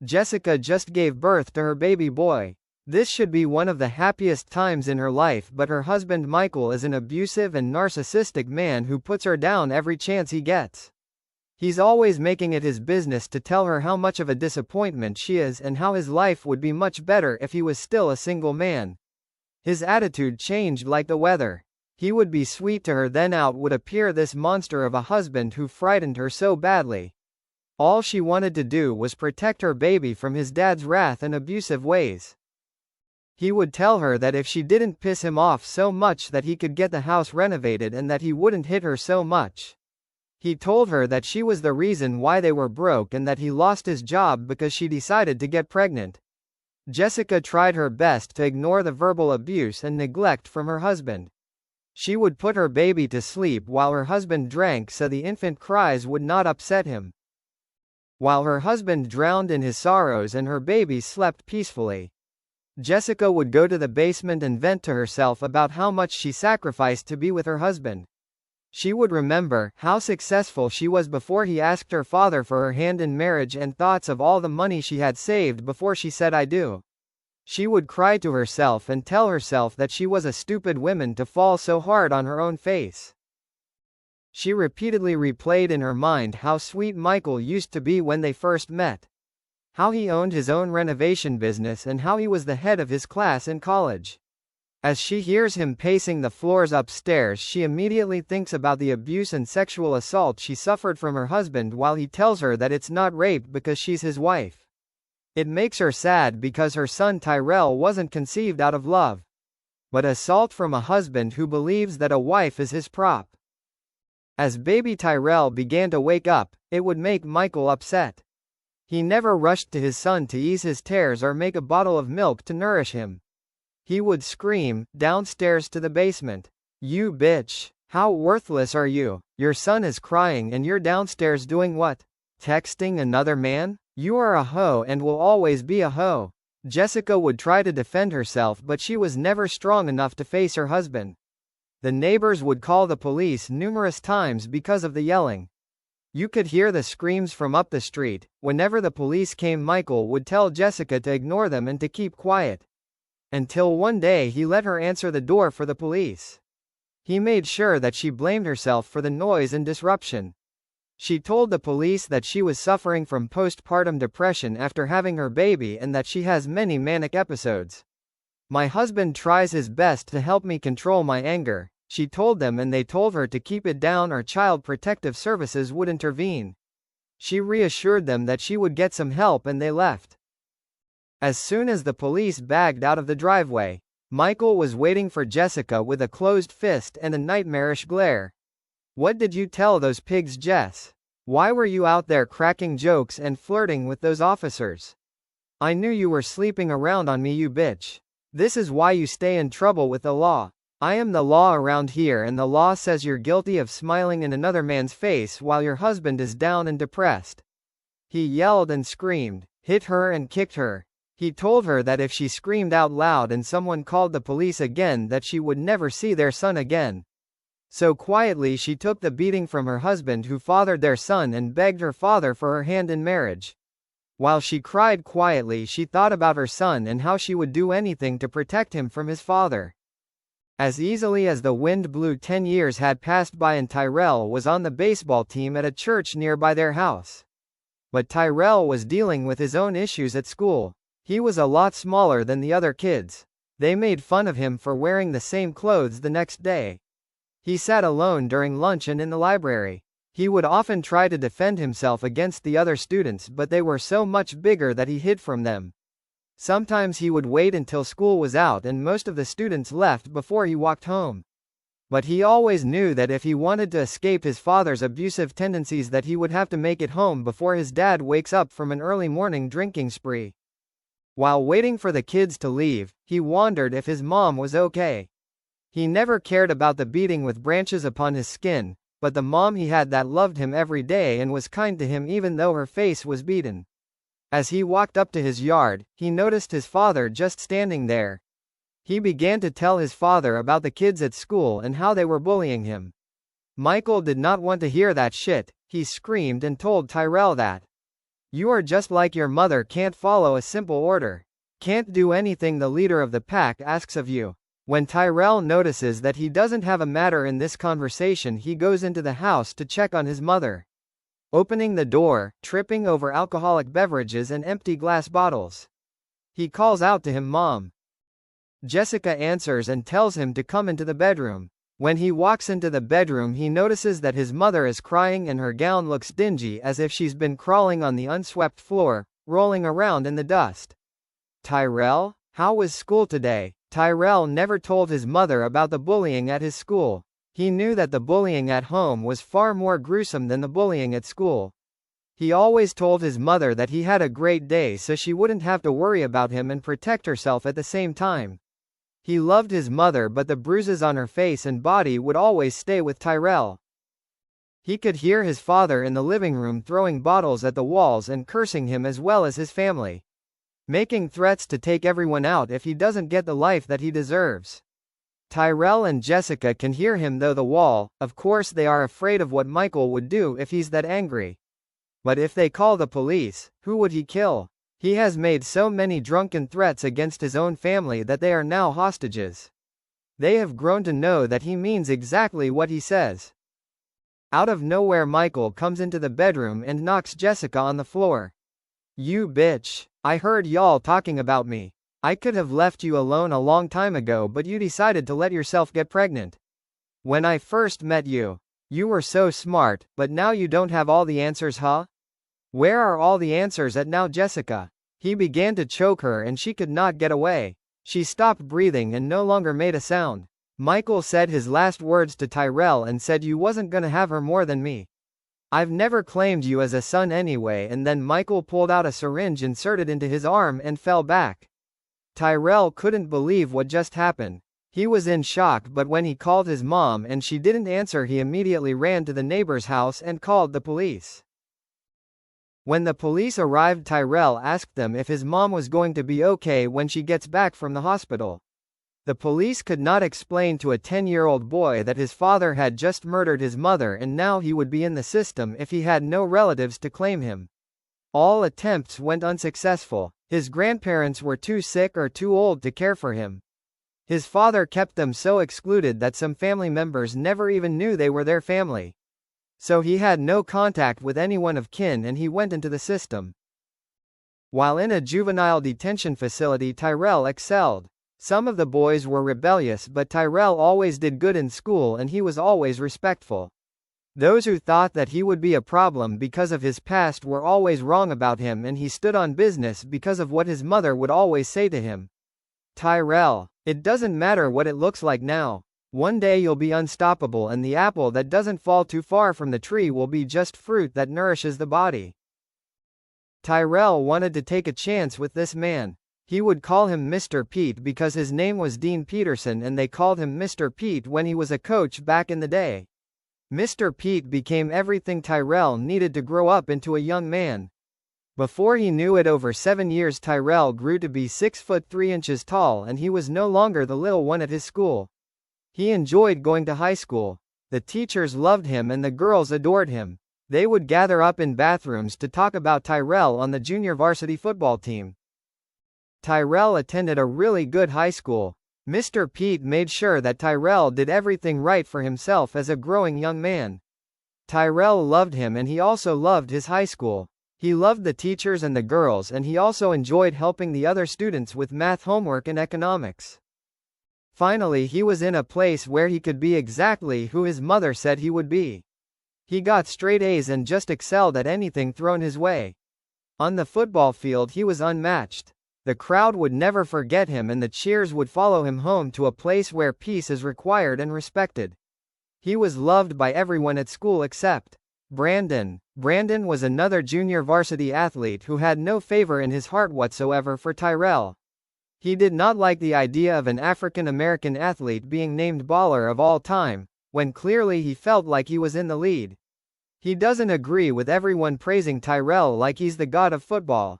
Jessica just gave birth to her baby boy. This should be one of the happiest times in her life, but her husband Michael is an abusive and narcissistic man who puts her down every chance he gets. He's always making it his business to tell her how much of a disappointment she is and how his life would be much better if he was still a single man. His attitude changed like the weather. He would be sweet to her, then out would appear this monster of a husband who frightened her so badly. All she wanted to do was protect her baby from his dad's wrath and abusive ways. He would tell her that if she didn't piss him off so much that he could get the house renovated and that he wouldn't hit her so much. He told her that she was the reason why they were broke and that he lost his job because she decided to get pregnant. Jessica tried her best to ignore the verbal abuse and neglect from her husband. She would put her baby to sleep while her husband drank so the infant cries would not upset him. While her husband drowned in his sorrows and her baby slept peacefully, Jessica would go to the basement and vent to herself about how much she sacrificed to be with her husband. She would remember how successful she was before he asked her father for her hand in marriage and thoughts of all the money she had saved before she said "I do." She would cry to herself and tell herself that she was a stupid woman to fall so hard on her own face. She repeatedly replayed in her mind how sweet Michael used to be when they first met. How he owned his own renovation business and how he was the head of his class in college. As she hears him pacing the floors upstairs, she immediately thinks about the abuse and sexual assault she suffered from her husband while he tells her that it's not rape because she's his wife. It makes her sad because her son Tyrell wasn't conceived out of love, but assault from a husband who believes that a wife is his prop. As baby Tyrell began to wake up, it would make Michael upset. He never rushed to his son to ease his tears or make a bottle of milk to nourish him. He would scream, downstairs to the basement, "You bitch! How worthless are you? Your son is crying and you're downstairs doing what? Texting another man? You are a hoe and will always be a hoe." Jessica would try to defend herself, but she was never strong enough to face her husband. The neighbors would call the police numerous times because of the yelling. You could hear the screams from up the street. Whenever the police came, Michael would tell Jessica to ignore them and to keep quiet. Until one day he let her answer the door for the police. He made sure that she blamed herself for the noise and disruption. She told the police that she was suffering from postpartum depression after having her baby and that she has many manic episodes. "My husband tries his best to help me control my anger," she told them, and they told her to keep it down or Child Protective Services would intervene. She reassured them that she would get some help and they left. As soon as the police bagged out of the driveway, Michael was waiting for Jessica with a closed fist and a nightmarish glare. "What did you tell those pigs, Jess? Why were you out there cracking jokes and flirting with those officers? I knew you were sleeping around on me, you bitch. This is why you stay in trouble with the law. I am the law around here and the law says you're guilty of smiling in another man's face while your husband is down and depressed." He yelled and screamed, hit her and kicked her. He told her that if she screamed out loud and someone called the police again, that she would never see their son again. So quietly she took the beating from her husband who fathered their son and begged her father for her hand in marriage. While she cried quietly, she thought about her son and how she would do anything to protect him from his father. As easily as the wind blew, 10 years had passed by and Tyrell was on the baseball team at a church nearby their house. But Tyrell was dealing with his own issues at school. He was a lot smaller than the other kids. They made fun of him for wearing the same clothes the next day. He sat alone during lunch and in the library. He would often try to defend himself against the other students, but they were so much bigger that he hid from them. Sometimes he would wait until school was out and most of the students left before he walked home. But he always knew that if he wanted to escape his father's abusive tendencies, that he would have to make it home before his dad wakes up from an early morning drinking spree. While waiting for the kids to leave, he wondered if his mom was okay. He never cared about the beating with branches upon his skin, but the mom he had that loved him every day and was kind to him even though her face was beaten. As he walked up to his yard, he noticed his father just standing there. He began to tell his father about the kids at school and how they were bullying him. Michael did not want to hear that shit. He screamed and told Tyrell that You are just like your mother, can't follow a simple order. Can't do anything the leader of the pack asks of you. When Tyrell notices that he doesn't have a matter in this conversation, he goes into the house to check on his mother. Opening the door, tripping over alcoholic beverages and empty glass bottles. He calls out to him, "Mom." Jessica answers and tells him to come into the bedroom. When he walks into the bedroom, he notices that his mother is crying and her gown looks dingy, as if she's been crawling on the unswept floor, rolling around in the dust. Tyrell, how was school today? Tyrell never told his mother about the bullying at his school. He knew that the bullying at home was far more gruesome than the bullying at school. He always told his mother that he had a great day so she wouldn't have to worry about him and protect herself at the same time. He loved his mother, but the bruises on her face and body would always stay with Tyrell. He could hear his father in the living room throwing bottles at the walls and cursing him as well as his family, making threats to take everyone out if he doesn't get the life that he deserves. Tyrell and Jessica can hear him through the wall. Of course they are afraid of what Michael would do if he's that angry. But if they call the police, who would he kill? He has made so many drunken threats against his own family that they are now hostages. They have grown to know that he means exactly what he says. Out of nowhere, Michael comes into the bedroom and knocks Jessica on the floor. "You bitch. I heard y'all talking about me. I could have left you alone a long time ago, but you decided to let yourself get pregnant. When I first met you, you were so smart, but now you don't have all the answers, huh? Where are all the answers at now, Jessica?" He began to choke her and she could not get away. She stopped breathing and no longer made a sound. Michael said his last words to Tyrell and said, "You wasn't gonna have her more than me. I've never claimed you as a son anyway," and then Michael pulled out a syringe, inserted into his arm and fell back. Tyrell couldn't believe what just happened. He was in shock, but when he called his mom and she didn't answer, he immediately ran to the neighbor's house and called the police. When the police arrived, Tyrell asked them if his mom was going to be okay when she gets back from the hospital. The police could not explain to a 10-year-old boy that his father had just murdered his mother and now he would be in the system if he had no relatives to claim him. All attempts went unsuccessful. His grandparents were too sick or too old to care for him. His father kept them so excluded that some family members never even knew they were their family. So he had no contact with anyone of kin and he went into the system. While in a juvenile detention facility, Tyrell excelled. Some of the boys were rebellious, but Tyrell always did good in school and he was always respectful. Those who thought that he would be a problem because of his past were always wrong about him, and he stood on business because of what his mother would always say to him. "Tyrell, it doesn't matter what it looks like now. One day you'll be unstoppable and the apple that doesn't fall too far from the tree will be just fruit that nourishes the body." Tyrell wanted to take a chance with this man. He would call him Mr. Pete because his name was Dean Peterson and they called him Mr. Pete when he was a coach back in the day. Mr. Pete became everything Tyrell needed to grow up into a young man. Before he knew it, over 7 years, Tyrell grew to be 6 foot 3 inches tall and he was no longer the little one at his school. He enjoyed going to high school. The teachers loved him and the girls adored him. They would gather up in bathrooms to talk about Tyrell on the junior varsity football team. Tyrell attended a really good high school. Mr. Pete made sure that Tyrell did everything right for himself as a growing young man. Tyrell loved him and he also loved his high school. He loved the teachers and the girls, and he also enjoyed helping the other students with math homework and economics. Finally, he was in a place where he could be exactly who his mother said he would be. He got straight A's and just excelled at anything thrown his way. On the football field, he was unmatched. The crowd would never forget him and the cheers would follow him home to a place where peace is required and respected. He was loved by everyone at school except Brandon. Brandon was another junior varsity athlete who had no favor in his heart whatsoever for Tyrell. He did not like the idea of an African American athlete being named baller of all time, when clearly he felt like he was in the lead. He doesn't agree with everyone praising Tyrell like he's the god of football.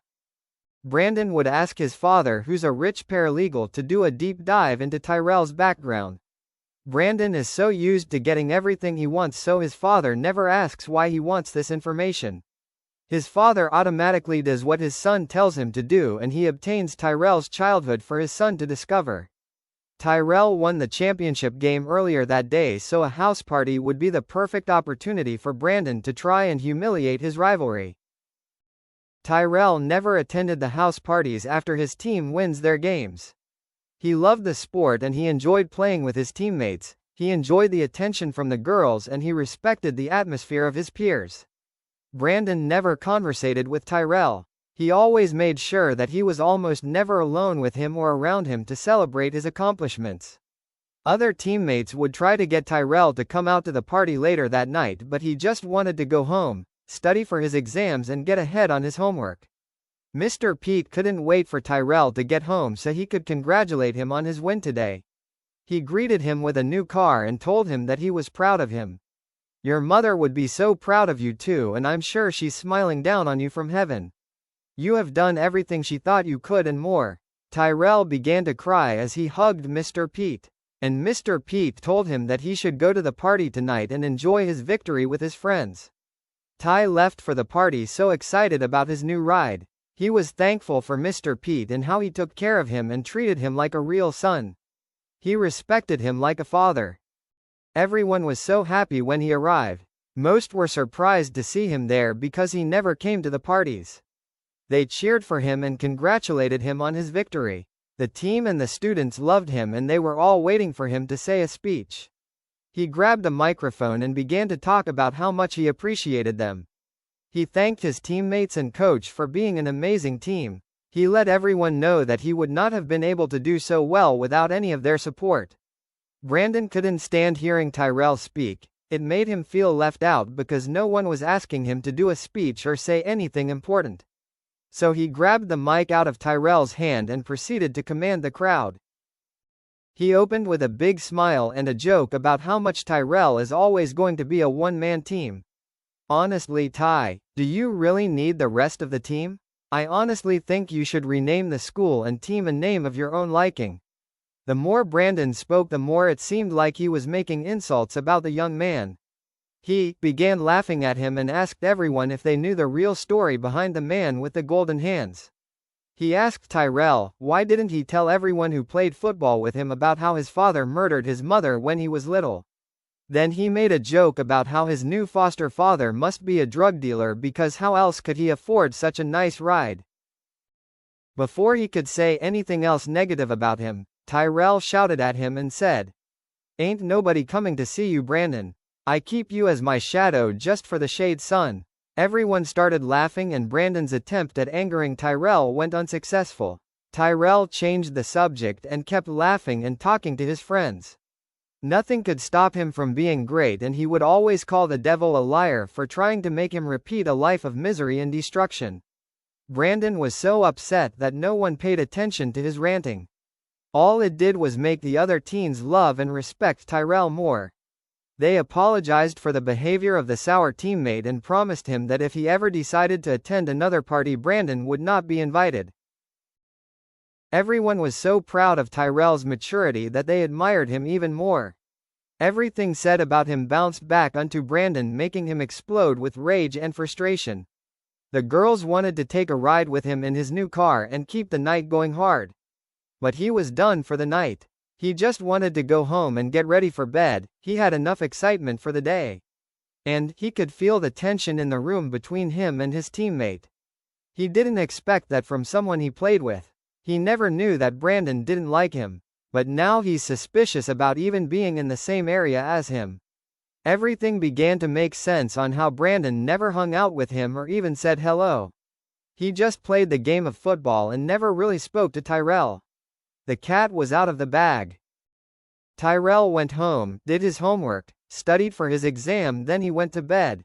Brandon would ask his father, who's a rich paralegal, to do a deep dive into Tyrell's background. Brandon is so used to getting everything he wants, so his father never asks why he wants this information. His father automatically does what his son tells him to do, and he obtains Tyrell's childhood for his son to discover. Tyrell won the championship game earlier that day, so a house party would be the perfect opportunity for Brandon to try and humiliate his rivalry. Tyrell never attended the house parties after his team wins their games. He loved the sport and he enjoyed playing with his teammates, he enjoyed the attention from the girls, and he respected the atmosphere of his peers. Brandon never conversated with Tyrell. He always made sure that he was almost never alone with him or around him to celebrate his accomplishments. Other teammates would try to get Tyrell to come out to the party later that night, but he just wanted to go home, study for his exams and get ahead on his homework. Mr. Pete couldn't wait for Tyrell to get home so he could congratulate him on his win today. He greeted him with a new car and told him that he was proud of him. "Your mother would be so proud of you too, and I'm sure she's smiling down on you from heaven. You have done everything she thought you could and more." Tyrell began to cry as he hugged Mr. Pete. And Mr. Pete told him that he should go to the party tonight and enjoy his victory with his friends. Ty left for the party so excited about his new ride. He was thankful for Mr. Pete and how he took care of him and treated him like a real son. He respected him like a father. Everyone was so happy when he arrived. Most were surprised to see him there because he never came to the parties. They cheered for him and congratulated him on his victory. The team and the students loved him and they were all waiting for him to say a speech. He grabbed a microphone and began to talk about how much he appreciated them. He thanked his teammates and coach for being an amazing team. He let everyone know that he would not have been able to do so well without any of their support. Brandon couldn't stand hearing Tyrell speak. It made him feel left out because no one was asking him to do a speech or say anything important. So he grabbed the mic out of Tyrell's hand and proceeded to command the crowd. He opened with a big smile and a joke about how much Tyrell is always going to be a one-man team. "Honestly, Ty, do you really need the rest of the team? I honestly think you should rename the school and team a name of your own liking." The more Brandon spoke, the more it seemed like he was making insults about the young man. He began laughing at him and asked everyone if they knew the real story behind the man with the golden hands. He asked Tyrell, why didn't he tell everyone who played football with him about how his father murdered his mother when he was little. Then he made a joke about how his new foster father must be a drug dealer because how else could he afford such a nice ride? Before he could say anything else negative about him, Tyrell shouted at him and said, "Ain't nobody coming to see you, Brandon. I keep you as my shadow just for the shade, son." Everyone started laughing and Brandon's attempt at angering Tyrell went unsuccessful. Tyrell changed the subject and kept laughing and talking to his friends. Nothing could stop him from being great, and he would always call the devil a liar for trying to make him repeat a life of misery and destruction. Brandon was so upset that no one paid attention to his ranting. All it did was make the other teens love and respect Tyrell more. They apologized for the behavior of the sour teammate and promised him that if he ever decided to attend another party, Brandon would not be invited. Everyone was so proud of Tyrell's maturity that they admired him even more. Everything said about him bounced back onto Brandon, making him explode with rage and frustration. The girls wanted to take a ride with him in his new car and keep the night going hard. But he was done for the night. He just wanted to go home and get ready for bed. He had enough excitement for the day. And he could feel the tension in the room between him and his teammate. He didn't expect that from someone he played with. He never knew that Brandon didn't like him. But now he's suspicious about even being in the same area as him. Everything began to make sense on how Brandon never hung out with him or even said hello. He just played the game of football and never really spoke to Tyrell. The cat was out of the bag. Tyrell went home, did his homework, studied for his exam, then he went to bed.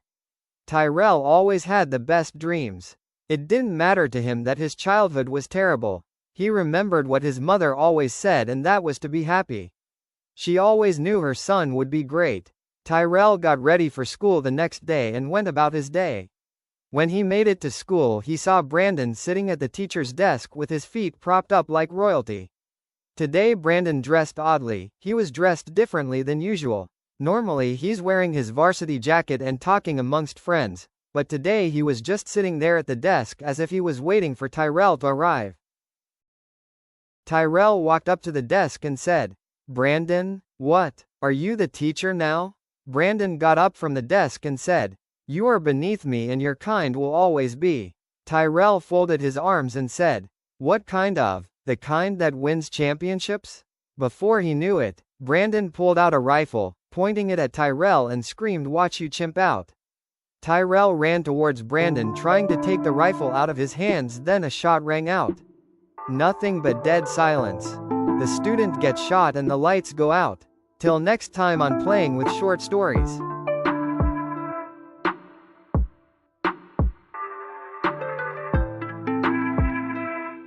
Tyrell always had the best dreams. It didn't matter to him that his childhood was terrible. He remembered what his mother always said, and that was to be happy. She always knew her son would be great. Tyrell got ready for school the next day and went about his day. When he made it to school, he saw Brandon sitting at the teacher's desk with his feet propped up like royalty. Today Brandon dressed oddly. He was dressed differently than usual. Normally he's wearing his varsity jacket and talking amongst friends, but today he was just sitting there at the desk as if he was waiting for Tyrell to arrive. Tyrell walked up to the desk and said, "Brandon, what? Are you the teacher now?" Brandon got up from the desk and said, "You are beneath me and your kind will always be." Tyrell folded his arms and said, "What kind of? The kind that wins championships?" Before he knew it, Brandon pulled out a rifle, pointing it at Tyrell and screamed, "Watch you chimp out." Tyrell ran towards Brandon trying to take the rifle out of his hands, then a shot rang out. Nothing but dead silence. The student gets shot and the lights go out. Till next time on Playing with Short Stories.